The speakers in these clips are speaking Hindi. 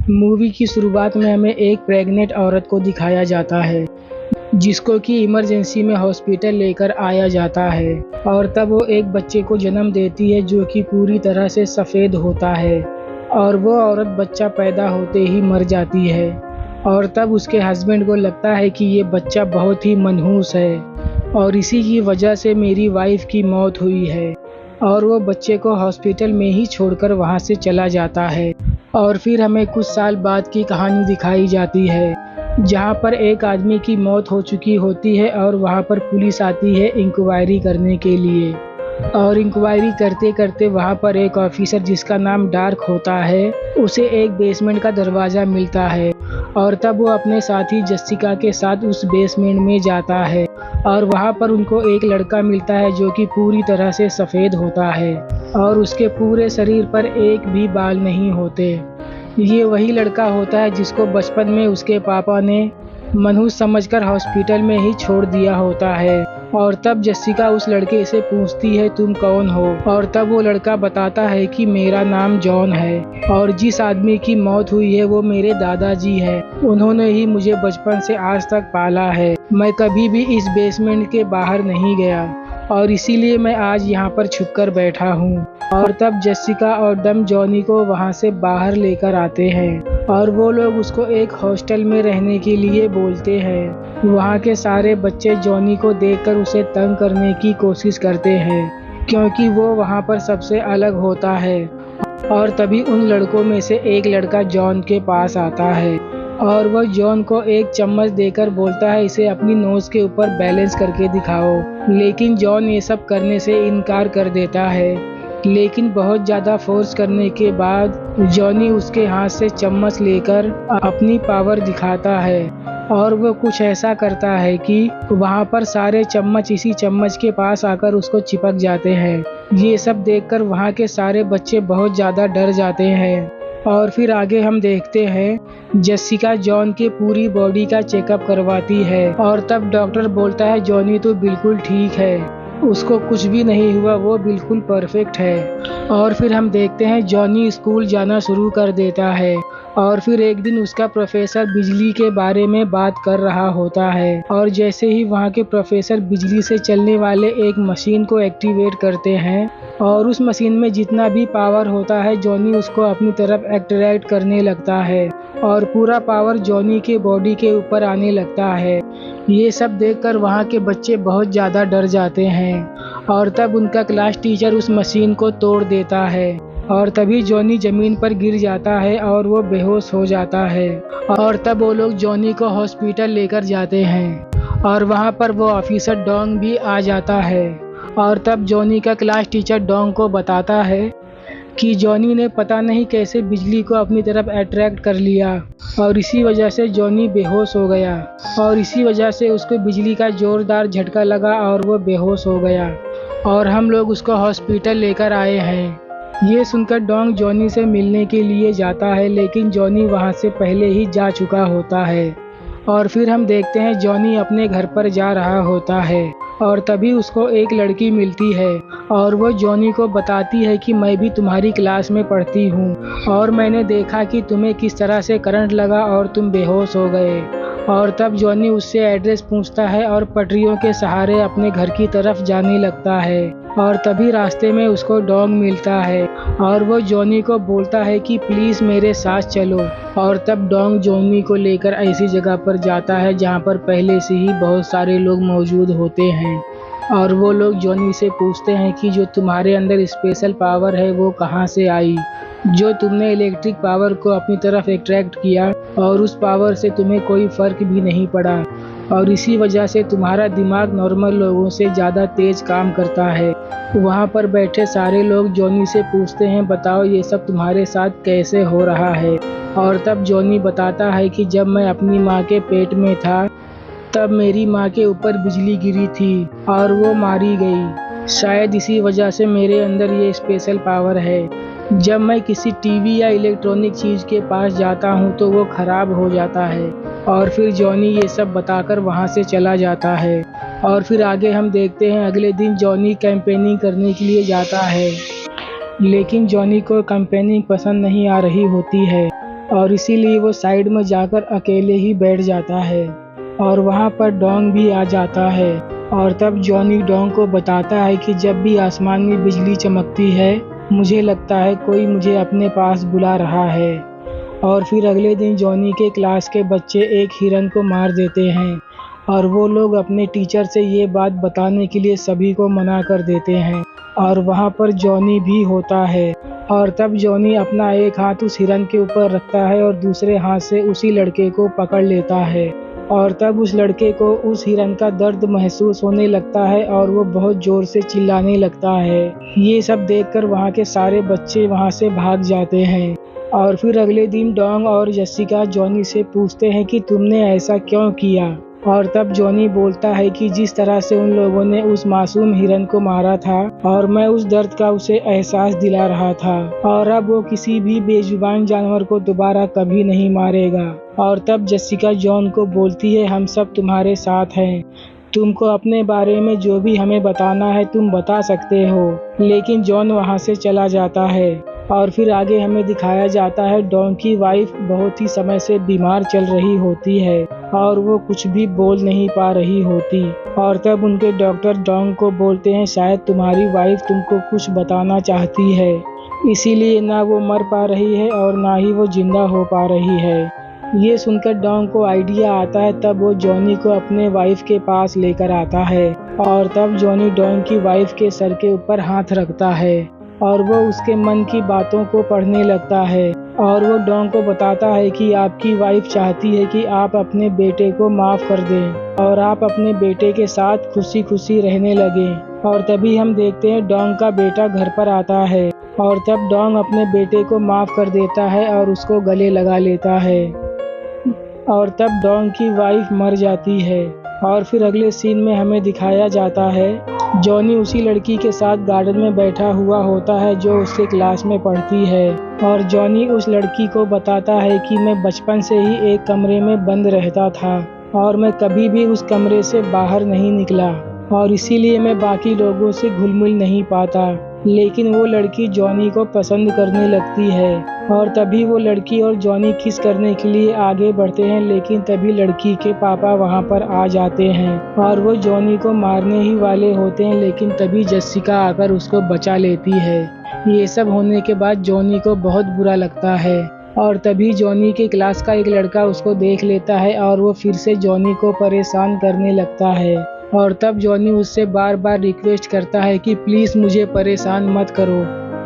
मूवी की शुरुआत में हमें एक प्रेग्नेंट औरत को दिखाया जाता है जिसको कि इमरजेंसी में हॉस्पिटल लेकर आया जाता है और तब वो एक बच्चे को जन्म देती है जो कि पूरी तरह से सफ़ेद होता है और वो औरत बच्चा पैदा होते ही मर जाती है और तब उसके हस्बैंड को लगता है कि ये बच्चा बहुत ही मनहूस है और इसी की वजह से मेरी वाइफ की मौत हुई है और वो बच्चे को हॉस्पिटल में ही छोड़कर वहाँ से चला जाता है। और फिर हमें कुछ साल बाद की कहानी दिखाई जाती है जहाँ पर एक आदमी की मौत हो चुकी होती है और वहाँ पर पुलिस आती है इंक्वायरी करने के लिए और इंक्वायरी करते करते वहाँ पर एक ऑफिसर जिसका नाम डार्क होता है उसे एक बेसमेंट का दरवाज़ा मिलता है और तब वो अपने साथी जessica के साथ उस बेसमेंट में जाता है और वहाँ पर उनको एक लड़का मिलता है जो कि पूरी तरह से सफ़ेद होता है और उसके पूरे शरीर पर एक भी बाल नहीं होते। ये वही लड़का होता है जिसको बचपन में उसके पापा ने मनहूस समझकर हॉस्पिटल में ही छोड़ दिया होता है और तब जessica उस लड़के से पूछती है तुम कौन हो और तब वो लड़का बताता है कि मेरा नाम जॉन है और जिस आदमी की मौत हुई है वो मेरे दादाजी है। उन्होंने ही मुझे बचपन से आज तक पाला है। मैं कभी भी इस बेसमेंट के बाहर नहीं गया और इसीलिए मैं आज यहाँ पर छुपकर बैठा हूँ। और तब जessica और डम जॉनी को वहाँ से बाहर लेकर आते हैं और वो लोग उसको एक हॉस्टल में रहने के लिए बोलते हैं। वहाँ के सारे बच्चे जॉनी को देखकर उसे तंग करने की कोशिश करते हैं क्योंकि वो वहाँ पर सबसे अलग होता है और तभी उन लड़कों में से एक लड़का जॉन के पास आता है और वह जॉन को एक चम्मच देकर बोलता है इसे अपनी नोज़ के ऊपर बैलेंस करके दिखाओ, लेकिन जॉन ये सब करने से इनकार कर देता है। लेकिन बहुत ज़्यादा फोर्स करने के बाद जॉनी उसके हाथ से चम्मच लेकर अपनी पावर दिखाता है और वो कुछ ऐसा करता है कि वहाँ पर सारे चम्मच इसी चम्मच के पास आकर उसको चिपक जाते हैं। ये सब देखकर वहाँ के सारे बच्चे बहुत ज़्यादा डर जाते हैं। और फिर आगे हम देखते हैं जessica जॉन के पूरी बॉडी का चेकअप करवाती है और तब डॉक्टर बोलता है जॉनी तो बिल्कुल ठीक है, उसको कुछ भी नहीं हुआ, वो बिल्कुल परफेक्ट है। और फिर हम देखते हैं जॉनी स्कूल जाना शुरू कर देता है और फिर एक दिन उसका प्रोफेसर बिजली के बारे में बात कर रहा होता है और जैसे ही वहाँ के प्रोफेसर बिजली से चलने वाले एक मशीन को एक्टिवेट करते हैं और उस मशीन में जितना भी पावर होता है जॉनी उसको अपनी तरफ अट्रैक्ट करने लगता है और पूरा पावर जॉनी के बॉडी के ऊपर आने लगता है। ये सब देखकर वहाँ के बच्चे बहुत ज़्यादा डर जाते हैं और तब उनका क्लास टीचर उस मशीन को तोड़ देता है और तभी जॉनी ज़मीन पर गिर जाता है और वो बेहोश हो जाता है और तब वो लोग जॉनी को हॉस्पिटल लेकर जाते हैं और वहाँ पर वो ऑफिसर डोंग भी आ जाता है और तब जॉनी का क्लास टीचर डोंग को बताता है कि जॉनी ने पता नहीं कैसे बिजली को अपनी तरफ अट्रैक्ट कर लिया और इसी वजह से जॉनी बेहोश हो गया और इसी वजह से उसको बिजली का ज़ोरदार झटका लगा और वो बेहोश हो गया और हम लोग उसको हॉस्पिटल लेकर आए हैं। ये सुनकर डोंग जॉनी से मिलने के लिए जाता है लेकिन जॉनी वहाँ से पहले ही जा चुका होता है और फिर हम देखते हैं जॉनी अपने घर पर जा रहा होता है और तभी उसको एक लड़की मिलती है और वो जॉनी को बताती है कि मैं भी तुम्हारी क्लास में पढ़ती हूँ और मैंने देखा कि तुम्हें किस तरह से करंट लगा और तुम बेहोश हो गए। और तब जॉनी उससे एड्रेस पूछता है और पटरियों के सहारे अपने घर की तरफ जाने लगता है और तभी रास्ते में उसको डोंग मिलता है और वो जॉनी को बोलता है कि प्लीज़ मेरे साथ चलो और तब डोंग जॉनी को लेकर ऐसी जगह पर जाता है जहाँ पर पहले से ही बहुत सारे लोग मौजूद होते हैं और वो लोग जॉनी से पूछते हैं कि जो तुम्हारे अंदर स्पेशल पावर है वो कहाँ से आई, जो तुमने इलेक्ट्रिक पावर को अपनी तरफ अट्रैक्ट किया और उस पावर से तुम्हें कोई फ़र्क भी नहीं पड़ा और इसी वजह से तुम्हारा दिमाग नॉर्मल लोगों से ज़्यादा तेज़ काम करता है। वहाँ पर बैठे सारे लोग जॉनी से पूछते हैं बताओ ये सब तुम्हारे साथ कैसे हो रहा है और तब जॉनी बताता है कि जब मैं अपनी माँ के पेट में था तब मेरी माँ के ऊपर बिजली गिरी थी और वो मारी गई। शायद इसी वजह से मेरे अंदर ये स्पेशल पावर है। जब मैं किसी टीवी या इलेक्ट्रॉनिक चीज़ के पास जाता हूँ तो वो ख़राब हो जाता है और फिर जॉनी ये सब बताकर वहाँ से चला जाता है। और फिर आगे हम देखते हैं अगले दिन जॉनी कैंपेनिंग करने के लिए जाता है लेकिन जॉनी को कैंपेनिंग पसंद नहीं आ रही होती है और इसीलिए वो साइड में जाकर अकेले ही बैठ जाता है और वहाँ पर डोंग भी आ जाता है। और तब जॉनी डोंग को बताता है कि जब भी आसमान में बिजली चमकती है मुझे लगता है कोई मुझे अपने पास बुला रहा है। और फिर अगले दिन जॉनी के क्लास के बच्चे एक हिरन को मार देते हैं और वो लोग अपने टीचर से ये बात बताने के लिए सभी को मना कर देते हैं और वहाँ पर जॉनी भी होता है। और तब जॉनी अपना एक हाथ उस हिरन के ऊपर रखता है और दूसरे हाथ से उसी लड़के को पकड़ लेता है और तब उस लड़के को उस हिरन का दर्द महसूस होने लगता है और वो बहुत ज़ोर से चिल्लाने लगता है। ये सब देखकर वहाँ के सारे बच्चे वहाँ से भाग जाते हैं। और फिर अगले दिन डोंग और जेसिका जॉनी से पूछते हैं कि तुमने ऐसा क्यों किया। और तब जॉनी बोलता है कि जिस तरह से उन लोगों ने उस मासूम हिरन को मारा था और मैं उस दर्द का उसे एहसास दिला रहा था और अब वो किसी भी बेजुबान जानवर को दोबारा कभी नहीं मारेगा। और तब जेसिका जॉन को बोलती है हम सब तुम्हारे साथ हैं, तुमको अपने बारे में जो भी हमें बताना है तुम बता सकते हो। लेकिन जॉन वहाँ से चला जाता है। और फिर आगे हमें दिखाया जाता है डोंग की वाइफ बहुत ही समय से बीमार चल रही होती है और वो कुछ भी बोल नहीं पा रही होती। और तब उनके डॉक्टर डोंग को बोलते हैं शायद तुम्हारी वाइफ तुमको कुछ बताना चाहती है, इसीलिए ना वो मर पा रही है और ना ही वो जिंदा हो पा रही है। ये सुनकर डोंग को आइडिया आता है। तब वो जॉनी को अपने वाइफ के पास लेकर आता है और तब जॉनी डोंग की वाइफ के सर के ऊपर हाथ रखता है और वो उसके मन की बातों को पढ़ने लगता है और वो डोंग को बताता है कि आपकी वाइफ चाहती है कि आप अपने बेटे को माफ़ कर दें और आप अपने बेटे के साथ खुशी खुशी रहने लगें। और तभी हम देखते हैं डोंग का बेटा घर पर आता है और तब डोंग अपने बेटे को माफ़ कर देता है और उसको गले लगा लेता है और तब डोंग की वाइफ मर जाती है। और फिर अगले सीन में हमें दिखाया जाता है जॉनी उसी लड़की के साथ गार्डन में बैठा हुआ होता है जो उसके क्लास में पढ़ती है और जॉनी उस लड़की को बताता है कि मैं बचपन से ही एक कमरे में बंद रहता था और मैं कभी भी उस कमरे से बाहर नहीं निकला और इसीलिए मैं बाकी लोगों से घुल मिल नहीं पाता। लेकिन वो लड़की जॉनी को पसंद करने लगती है और तभी वो लड़की और जॉनी किस करने के लिए आगे बढ़ते हैं, लेकिन तभी लड़की के पापा वहाँ पर आ जाते हैं और वो जॉनी को मारने ही वाले होते हैं, लेकिन तभी जेसिका आकर उसको बचा लेती है। ये सब होने के बाद जॉनी को बहुत बुरा लगता है और तभी जॉनी के क्लास का एक लड़का उसको देख लेता है और वो फिर से जॉनी को परेशान करने लगता है। और तब जॉनी उससे बार बार रिक्वेस्ट करता है कि प्लीज़ मुझे परेशान मत करो,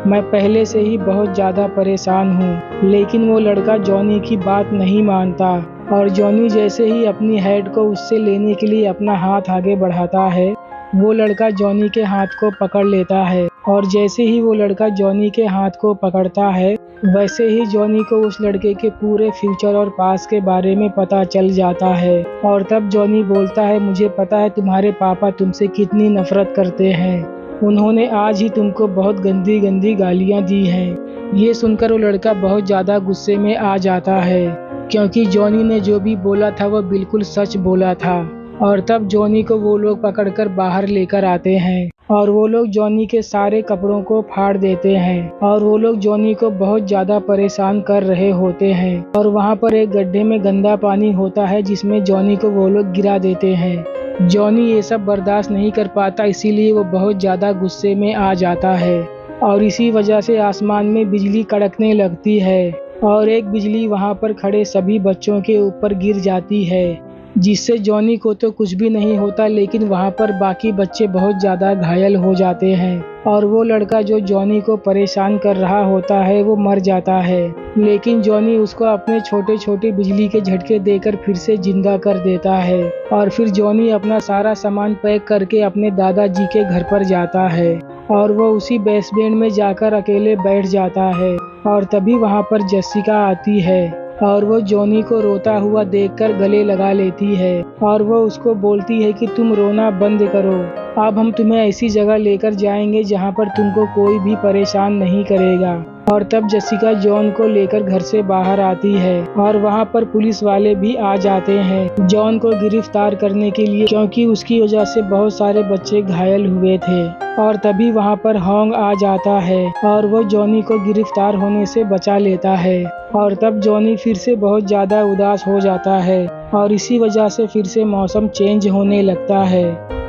मैं पहले से ही बहुत ज़्यादा परेशान हूँ। लेकिन वो लड़का जॉनी की बात नहीं मानता और जॉनी जैसे ही अपनी हेड को उससे लेने के लिए अपना हाथ आगे बढ़ाता है वो लड़का जॉनी के हाथ को पकड़ लेता है और जैसे ही वो लड़का जॉनी के हाथ को पकड़ता है वैसे ही जॉनी को उस लड़के के पूरे फ्यूचर और पास्ट के बारे में पता चल जाता है। और तब जॉनी बोलता है मुझे पता है तुम्हारे पापा तुमसे कितनी नफरत करते हैं, उन्होंने आज ही तुमको बहुत गंदी गंदी गालियाँ दी हैं। ये सुनकर वो लड़का बहुत ज़्यादा गुस्से में आ जाता है क्योंकि जॉनी ने जो भी बोला था वो बिल्कुल सच बोला था। और तब जॉनी को वो लोग पकड़कर बाहर लेकर आते हैं और वो लोग जॉनी के सारे कपड़ों को फाड़ देते हैं और वो लोग जॉनी को बहुत ज़्यादा परेशान कर रहे होते हैं। और वहाँ पर एक गड्ढे में गंदा पानी होता है जिसमें जॉनी को वो लोग गिरा देते हैं। जॉनी ये सब बर्दाश्त नहीं कर पाता, इसीलिए वो बहुत ज़्यादा गुस्से में आ जाता है और इसी वजह से आसमान में बिजली कड़कने लगती है और एक बिजली वहाँ पर खड़े सभी बच्चों के ऊपर गिर जाती है, जिससे जॉनी को तो कुछ भी नहीं होता लेकिन वहाँ पर बाकी बच्चे बहुत ज़्यादा घायल हो जाते हैं और वो लड़का जो जॉनी को परेशान कर रहा होता है वो मर जाता है। लेकिन जॉनी उसको अपने छोटे छोटे बिजली के झटके देकर फिर से जिंदा कर देता है और फिर जॉनी अपना सारा सामान पैक करके अपने दादाजी के घर पर जाता है और वो उसी बेसमेंट में जाकर अकेले बैठ जाता है। और तभी वहाँ पर जेसिका आती है और वो जॉनी को रोता हुआ देखकर गले लगा लेती है और वो उसको बोलती है कि तुम रोना बंद करो, अब हम तुम्हें ऐसी जगह लेकर जाएंगे जहाँ पर तुमको कोई भी परेशान नहीं करेगा। और तब जेसिका जॉन को लेकर घर से बाहर आती है और वहाँ पर पुलिस वाले भी आ जाते हैं जॉन को गिरफ्तार करने के लिए, क्योंकि उसकी वजह से बहुत सारे बच्चे घायल हुए थे। और तभी वहाँ पर होंग आ जाता है और वो जॉनी को गिरफ्तार होने से बचा लेता है। और तब जॉनी फिर से बहुत ज़्यादा उदास हो जाता है और इसी वजह से फिर से मौसम चेंज होने लगता है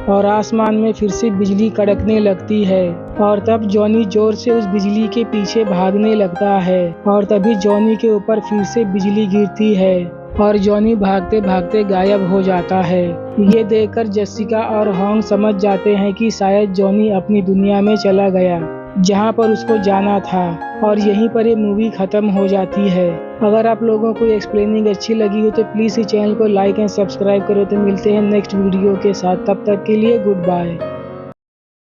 और आसमान में फिर से बिजली कड़कने लगती है। और तब जॉनी जोर से उस बिजली के पीछे भागने लगता है और तभी जॉनी के ऊपर फिर से बिजली गिरती है और जॉनी भागते भागते गायब हो जाता है। ये देखकर जेसिका और होंग समझ जाते हैं कि शायद जॉनी अपनी दुनिया में चला गया जहाँ पर उसको जाना था, और यहीं पर ये मूवी ख़त्म हो जाती है। अगर आप लोगों को एक्सप्लेनिंग अच्छी लगी हो तो प्लीज़ इस चैनल को लाइक एंड सब्सक्राइब करो। तो मिलते हैं नेक्स्ट वीडियो के साथ, तब तक के लिए गुड बाय।